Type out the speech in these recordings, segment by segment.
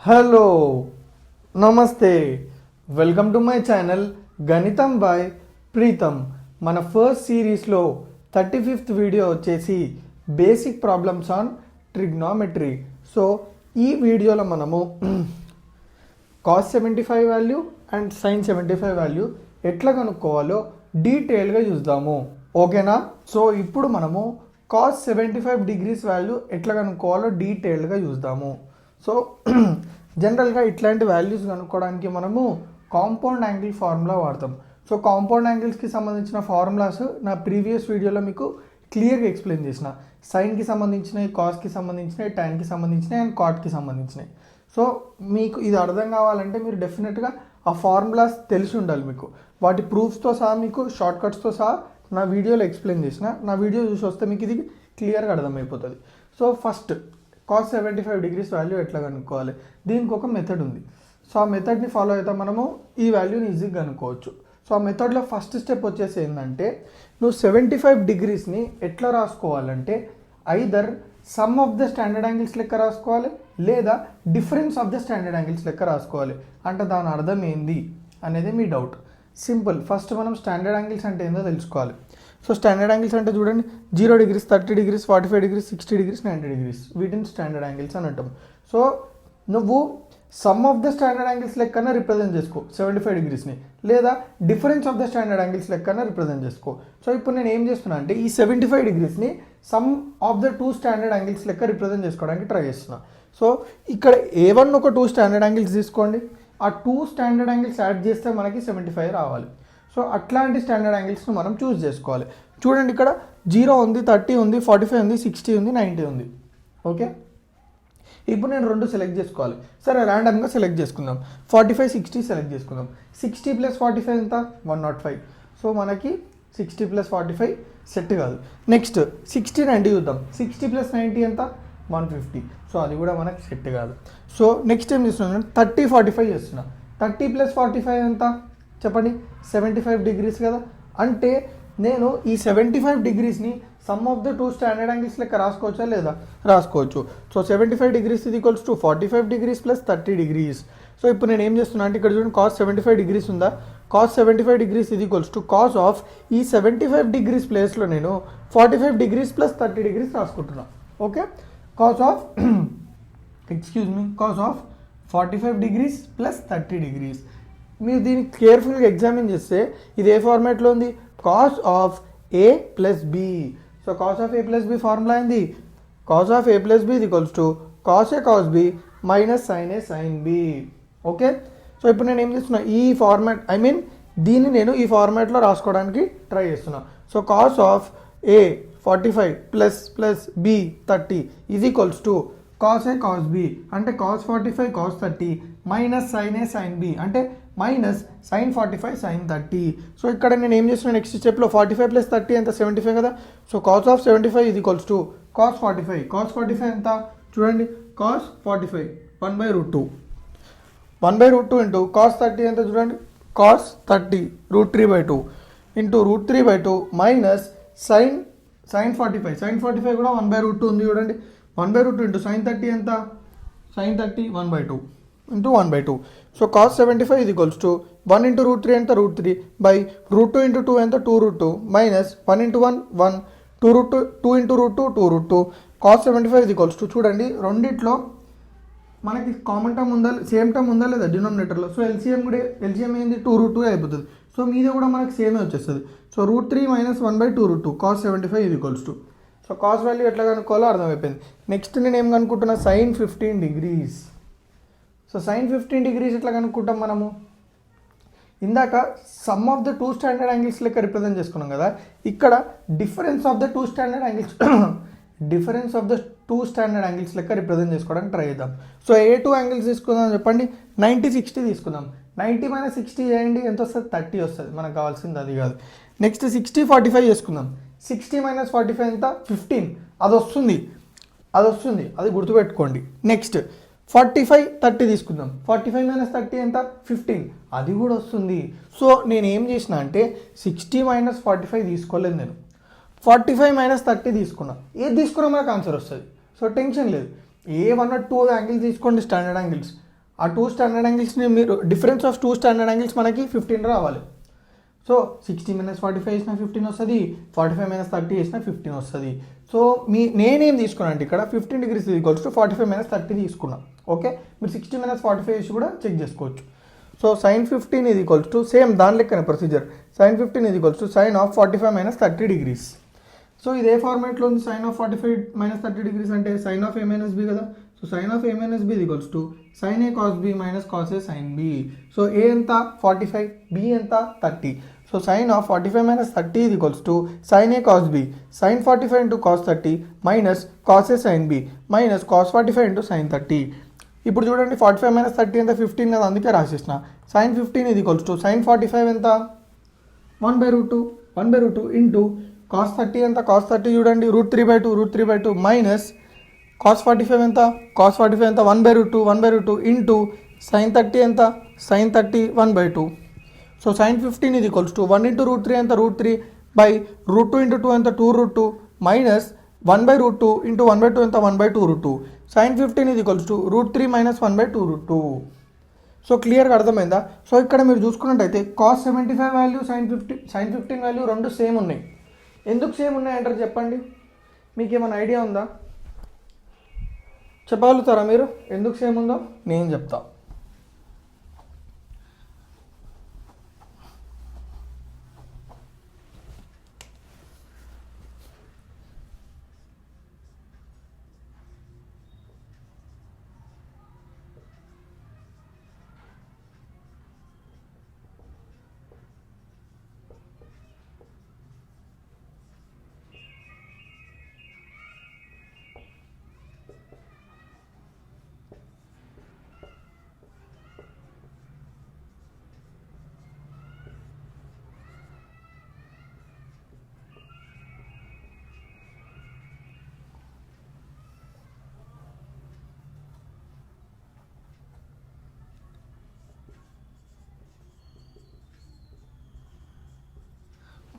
Hello నమస్తే welcome to my channel Ganitham by Preetham. మన first సిరీస్లో 35th వీడియో వచ్చేసి basic problems on trigonometry. So ఈ వీడియోలో మనము cos 75 value and sine 75 value ఎట్లా కనుక్కోవాలో డీటెయిల్గా చూద్దాము, ఓకేనా? సో ఇప్పుడు మనము కాస్ 75 డిగ్రీస్ వాల్యూ ఎట్లా కనుక్కోవాలో డీటెయిల్గా చూద్దాము. సో జనరల్గా ఇట్లాంటి వాల్యూస్ కనుక్కోవడానికి మనము కాంపౌండ్ యాంగిల్ ఫార్ములా వాడతాం. సో కాంపౌండ్ యాంగిల్స్కి సంబంధించిన ఫార్ములాస్ నా ప్రీవియస్ వీడియోలో మీకు క్లియర్గా ఎక్స్ప్లెయిన్ చేసిన. సైన్కి సంబంధించినవి, కాస్కి సంబంధించినవి, టైన్కి సంబంధించినవి అండ్ కాట్కి సంబంధించినవి. సో మీకు ఇది అర్థం కావాలంటే మీరు డెఫినెట్గా ఆ ఫార్ములాస్ తెలిసి ఉండాలి. మీకు వాటి ప్రూఫ్స్తో సహా, మీకు షార్ట్ కట్స్తో సహా నా వీడియోలో ఎక్స్ప్లెయిన్ చేసిన. నా వీడియో చూసి వస్తే మీకు ఇది క్లియర్గా అర్థమైపోతుంది. So first cos 75 degrees value ఎట్లా కనుక్కోవాలి, దీనికి ఒక మెథడ్ ఉంది. సో ఆ మెథడ్ని ఫాలో అయితే మనము ఈ వాల్యూని ఈజీగా కనుక్కోవచ్చు. సో ఆ మెథడ్లో ఫస్ట్ స్టెప్ వచ్చేసి ఏంటంటే, నువ్వు 75 డిగ్రీస్ని ఎట్లా రాసుకోవాలంటే either sum of the standard angles లెక్క రాసుకోవాలి, లేదా difference of the standard angles లెక్క రాసుకోవాలి. అంటే దాని అర్థం ఏంది అనేది మీ డౌట్. సింపుల్. ఫస్ట్ మనం స్టాండర్డ్ యాంగిల్స్ అంటే ఏందో తెలుసుకోవాలి. సో స్టాండర్డ్ యాంగిల్స్ అంటే చూడండి, 0 degrees, 30 degrees, 45 degrees, 60 degrees, 90 degrees, వీటిని స్టాండర్డ్ యాంగిల్స్ అని అంటాం. సో నువ్వు sum of the standard angles లెక్కన రిప్రజెంట్ చేసుకో 75 డిగ్రీస్ని, లేదా difference of the standard angles లెక్కన రిప్రజెంట్ చేసుకో. సో ఇప్పుడు నేను ఏం చేస్తున్నా అంటే ఈ 75 డిగ్రీస్ని sum of the 2 standard angles లెక్క రిప్రజెంట్ చేసుకోవడానికి ట్రై చేస్తున్నా. సో ఇక్కడ A1 ఒక 2 స్టాండర్డ్ యాంగిల్స్ తీసుకోండి. ఆ 2 స్టాండర్డ్ యాంగిల్స్ యాడ్ చేస్తే మనకి 75 రావాలి. సో అట్లాంటి స్టాండర్డ్ యాంగిల్స్ని మనం చూస్ చేసుకోవాలి. చూడండి, ఇక్కడ 0 ఉంది, 30 ఉంది, 45 ఉంది, 60 ఉంది, 90 ఉంది. ఓకే, ఇప్పుడు నేను 2 సెలెక్ట్ చేసుకోవాలి. సరే, ర్యాండమ్గా సెలెక్ట్ చేసుకుందాం. 45, 60 సెలెక్ట్ చేసుకుందాం. 60 + 45 ఎంత? 105. సో మనకి 60 + 45 సెట్ కాదు. నెక్స్ట్ 60, 90 చూద్దాం. 60 + 90 ఎంత? 150. సో అది కూడా మనకి సెట్ కాదు. సో నెక్స్ట్ ఏం చేస్తున్నాను, 30, 45 చేస్తున్నా. 30 + 45 ఎంత చెప్పండి? 75 డిగ్రీస్ కదా. అంటే నేను ఈ 75 డిగ్రీస్ని sum of the 2 standard angles లెక్క రాసుకోవచ్చా లేదా? రాసుకోవచ్చు. సో 75 డిగ్రీస్ ఇది equals to 45 degrees + 30 degrees. So ఇప్పుడు నేను ఏం చేస్తున్నా అంటే ఇక్కడ చూడండి, కాస్ 75 డిగ్రీస్ ఉందా? కాస్ 75 డిగ్రీస్ ఇది ఈక్వల్స్ టు కాస్ ఆఫ్ ఈ 75 డిగ్రీస్ ప్లేస్లో నేను 45 డిగ్రీస్ + 30 డిగ్రీస్ రాసుకుంటున్నా. Okay, cos of cos of 45 degrees + 30 degrees. మీరు దీన్ని కేర్ఫుల్గా ఎగ్జామిన్ చేస్తే ఇది ఏ ఫార్మాట్లో ఉంది? Cos of A + B. So cos of A + B formula ఏంది? కాస్ ఆఫ్ A + B ఇది equals to cos A cos B minus sine A sine B. Okay, so ఇప్పుడు నేను ఏం చేస్తున్నా, ఈ ఫార్మాట్ దీన్ని నేను ఈ ఫార్మాట్లో రాసుకోవడానికి ట్రై చేస్తున్నా. So cos of A 45 + B 30 ఇది equals to cos A cos B అంటే cos 45 cos 30 minus sine A sine B అంటే మైనస్ సైన్ 45 సైన్ 30. సో ఇక్కడ నేను ఏం చేస్తున్నా, నెక్స్ట్ స్టెప్లో 45 + 30 ఎంత? 75 కదా. సో కాస్ ఆఫ్ 75 ఇది ఈక్వల్స్ టు కాస్ 45. కాస్ 45 ఎంత? చూడండి, కాస్ 45 1/√2. 1/√2 ఇంటూ కాస్ 30 ఎంత? చూడండి, cos 30 √3/2 into √3/2 minus sine 45. Sine 45 కూడా 1/√2 ఉంది చూడండి. 1/√2 ఇంటూ సైన్ 30 ఎంత? Sign 30 1/2 into 1/2. సో కాస్ 75 ఇది ఈక్వల్స్ టు 1 ఇంటూ √3 ఎంత? √3 బై √2 ఇంటూ 2 ఎంత? 2√2 మైనస్ 1 ఇంటూ 1 1 2 ఇంటూ √2 2√2. కాస్ 75 ఇది ఈక్వల్స్ టు చూడండి, రెండిట్లో మనకి కామన్ టర్మ్ ఉందా, సేమ్ టర్మ్ ఉందా లేదా డినామినేటర్లో? సో ఎల్సిఎం ఏంది? 2√2 అయిపోతుంది. సో మీద కూడా మనకి సేమే వచ్చేస్తుంది. సో √3 మైనస్ 1/2√2 కాస్ 75 ఇది equals to. So cos value ఎట్లా కనుక్కోవాలో అర్థమైపోయింది. నెక్స్ట్ నేను ఏం కనుక్కుంటున్నా, sine 15 degrees. So sine 15 degrees ఎట్లా కనుక్కుంటాం మనము? ఇందాక sum of the 2 standard angles లెక్క రిప్రజెంట్ చేసుకున్నాం కదా. ఇక్కడ difference of the 2 standard angles లెక్క రిప్రజెంట్ చేసుకోవడానికి ట్రై చేద్దాం. సో ఏ 2 యాంగిల్స్ తీసుకుందాం చెప్పండి? 90, 60 తీసుకుందాం. 90 - 60 చేయండి, ఎంత వస్తుంది? 30 వస్తుంది. మనకు కావాల్సింది అది కాదు. నెక్స్ట్ 60, 45 చేసుకుందాం. 60 - 45 ఎంత? 15. అది వస్తుంది, అది గుర్తుపెట్టుకోండి. నెక్స్ట్ 45, 30 తీసుకుందాం. 45 - 30 ఎంత? 15. అది కూడా వస్తుంది. సో నేను ఏం చేసిన అంటే 60 - 45 తీసుకోలేదు నేను, 45 - 30 తీసుకున్నా. ఏది తీసుకున్నా మనకు ఆన్సర్ వస్తుంది. సో టెన్షన్ లేదు. ఏ 1 or 2 యాంగిల్స్ తీసుకోండి స్టాండర్డ్ యాంగిల్స్, ఆ 2 స్టాండర్డ్ యాంగిల్స్ని మీరు డిఫరెన్స్ ఆఫ్ 2 స్టాండర్డ్ యాంగిల్స్ మనకి 15 రావాలి. సో 60 - 45 వేసినా 15 వస్తుంది, 45 - 30 వేసినా 15 వస్తుంది. సో నేనేం తీసుకున్నాను అంటే ఇక్కడ 15 degrees ఈక్వల్స్ టు 45 - 30 తీసుకున్నాను. ఓకే, మీరు 60 - 45 వేసి కూడా చెక్ చేసుకోవచ్చు. So sin 15 is equals to same దాని లెక్కనే procedure. sin 15 is equals to sin of 45 - 30 degrees. So ఇది ఏ ఫార్మాట్లో ఉంది? sin of 45 - 30 degrees అంటే sin of a minus b కదా. So sin of a minus b is equals to sin a cos b minus cos a sin b. So a ఎంత 45, b ఎంత 30. So sin of 45 - 30 is equals to sin a cos b, sin 45 into cos 30 minus cos a sin b minus cos 45 into sin 30. ఇప్పుడు చూడండి 45 - 30 ఎంత 15 కదా, అందుకే రాసేసిన. sin 15 is equals to sin 45 ఎంత 1/√2 into cos 30 ఎంత cos 30 చూడండి √3/2 minus cos 45 ఎంత 1/√2 into sin 30 ఎంత sin 30 1/2. So sin 15 is equals to 1 into √3 ఎంత √3 by √2 into 2 ఎంత 2√2 మైనస్ 1/√2 into 1/2 ఎంత 1/2√2. sin 15 is equals to √3 minus 1/2√2. So క్లియర్గా అర్థమైందా? సో ఇక్కడ మీరు చూసుకున్నట్టయితే cos 75 వాల్యూ sin 15 వాల్యూ రెండు సేమ్ ఉన్నాయి. ఎందుకు సేమ్ ఉన్నాయి అంటారు చెప్పండి, మీకు ఏమైనా ఐడియా ఉందా? చెప్పగలుగుతారా మీరు ఎందుకు సేమ్ ఉందో? నేను చెప్తా.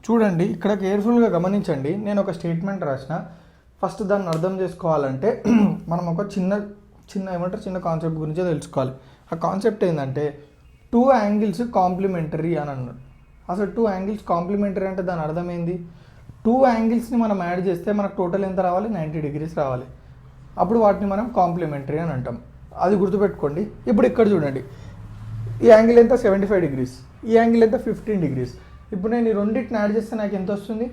చూడండి ఇక్కడ కేర్ఫుల్గా గమనించండి. నేను ఒక స్టేట్మెంట్ రాసిన, ఫస్ట్ దాన్ని అర్థం చేసుకోవాలంటే మనం ఒక చిన్న కాన్సెప్ట్ గురించి తెలుసుకోవాలి. ఆ కాన్సెప్ట్ ఏంటంటే 2 యాంగిల్స్ కాంప్లిమెంటరీ అని అన్నాడు. అసలు 2 యాంగిల్స్ కాంప్లిమెంటరీ అంటే దాని అర్థం ఏంది? 2 యాంగిల్స్ని మనం యాడ్ చేస్తే మనకు టోటల్ ఎంత రావాలి? 90 degrees రావాలి. అప్పుడు వాటిని మనం కాంప్లిమెంటరీ అని అంటాం. అది గుర్తుపెట్టుకోండి. ఇప్పుడు ఇక్కడ చూడండి, ఈ యాంగిల్ ఎంత 75 degrees, ఈ యాంగిల్ ఎంత 15 degrees. ఇప్పుడు నేను ఈ రెండింటిని యాడ్ చేస్తే నాకు ఎంత వస్తుంది?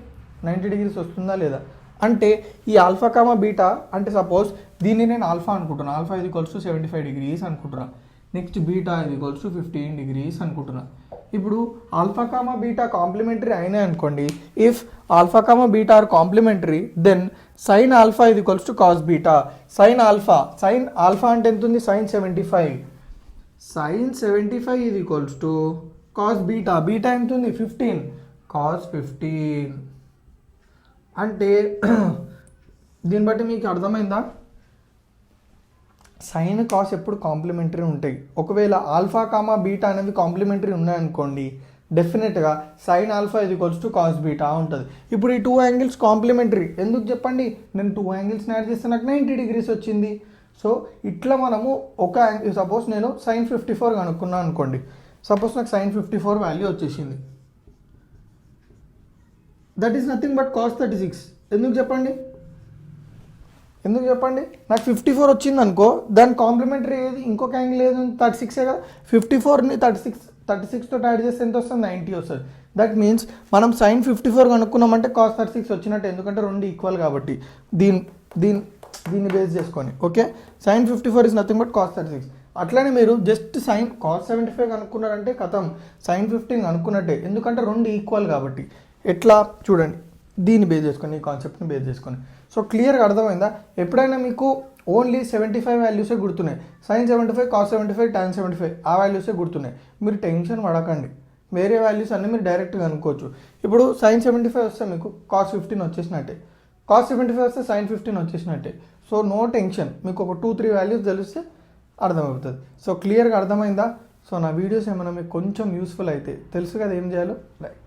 90 degrees వస్తుందా లేదా? అంటే ఈ ఆల్ఫా కామా బీటా అంటే సపోజ్ దీన్ని నేను ఆల్ఫా అనుకుంటున్నాను, ఆల్ఫా ఇది ఈక్వల్స్ టు 75 degrees అనుకుంటున్నాను. నెక్స్ట్ బీటా ఇది ఈక్వల్స్ టు 15 degrees అనుకుంటున్నాను. ఇప్పుడు ఆల్ఫా కామా బీటా కాంప్లిమెంటరీ అయినాయి అనుకోండి. If alpha comma beta are complementary then sine alpha ఇది equals to cos beta. Sine alpha అంటే ఎంత ఉంది? sin 75. sin 75 ఇది equals to cos beta. Beta ఎంత ఉంది? 15. కాస్ 15 అంటే దీన్ని బట్టి మీకు అర్థమైందా? సైన్ కాస్ ఎప్పుడు కాంప్లిమెంటరీ ఉంటాయి. ఒకవేళ ఆల్ఫా కామా బీటా అనేవి కాంప్లిమెంటరీ ఉన్నాయనుకోండి, డెఫినెట్గా సైన్ ఆల్ఫా ఇది ఈక్వల్స్ టు కాస్ బీటా ఉంటుంది. ఇప్పుడు ఈ 2 యాంగిల్స్ కాంప్లిమెంటరీ ఎందుకు చెప్పండి? నేను 2 యాంగిల్స్ని యాడ్ చేస్తే నాకు 90 degrees వచ్చింది. సో ఇట్లా మనము ఒక యాంగిల్, సపోజ్ నేను sin 54 కనుక్కున్నాను అనుకోండి. సపోజ్ నాకు sin 54 వాల్యూ వచ్చేసింది. That is nothing but cos 36. ఎందుకు చెప్పండి? నాకు 54 వచ్చింది అనుకో, దాని కాంప్లిమెంటరీ ఏది? ఇంకొక యాంగిల్ ఏది? 36 కదా. 54ని 36తో యాడ్ చేస్తే ఎంత వస్తుంది? 90 వస్తుంది. దట్ మీన్స్ మనం sin 54 కనుక్కున్నామంటే cos 36 వచ్చినట్టు, ఎందుకంటే రెండు ఈక్వల్ కాబట్టి. దీన్ని బేస్ చేసుకొని okay, sin 54 is nothing but cos 36. అట్లనే మీరు జస్ట్ cos 75 కనుక్కున్నారంటే కథం sin 15 కనుక్కున్నట్టే, ఎందుకంటే రెండు ఈక్వల్ కాబట్టి. ఎట్లా చూడండి, దీన్ని బేస్ చేసుకొని, ఈ కాన్సెప్ట్ని బేస్ చేసుకొని. సో క్లియర్గా అర్థమైందా? ఎప్పుడైనా మీకు ఓన్లీ 75 వాల్యూసే గుర్తున్నాయి, sin 75, cos 75, tan 75 ఆ వాల్యూసే గుర్తున్నాయి, మీరు టెన్షన్ పడకండి. వేరే వాల్యూస్ అన్నీ మీరు డైరెక్ట్గా అనుకోవచ్చు. ఇప్పుడు sin 75 వస్తే మీకు cos 15 వచ్చేసినట్టే, cos 75 వస్తే sin 15 వచ్చేసినట్టే. సో నో టెన్షన్, మీకు ఒక 2-3 వాల్యూస్ తెలిస్తే అర్థమవుతుంది. సో క్లియర్గా అర్థమైందా? సో నా వీడియోస్ ఏమైనా మీకు కొంచెం యూస్ఫుల్ అయితే తెలుసు కదా ఏం చేయాలో. రైట్.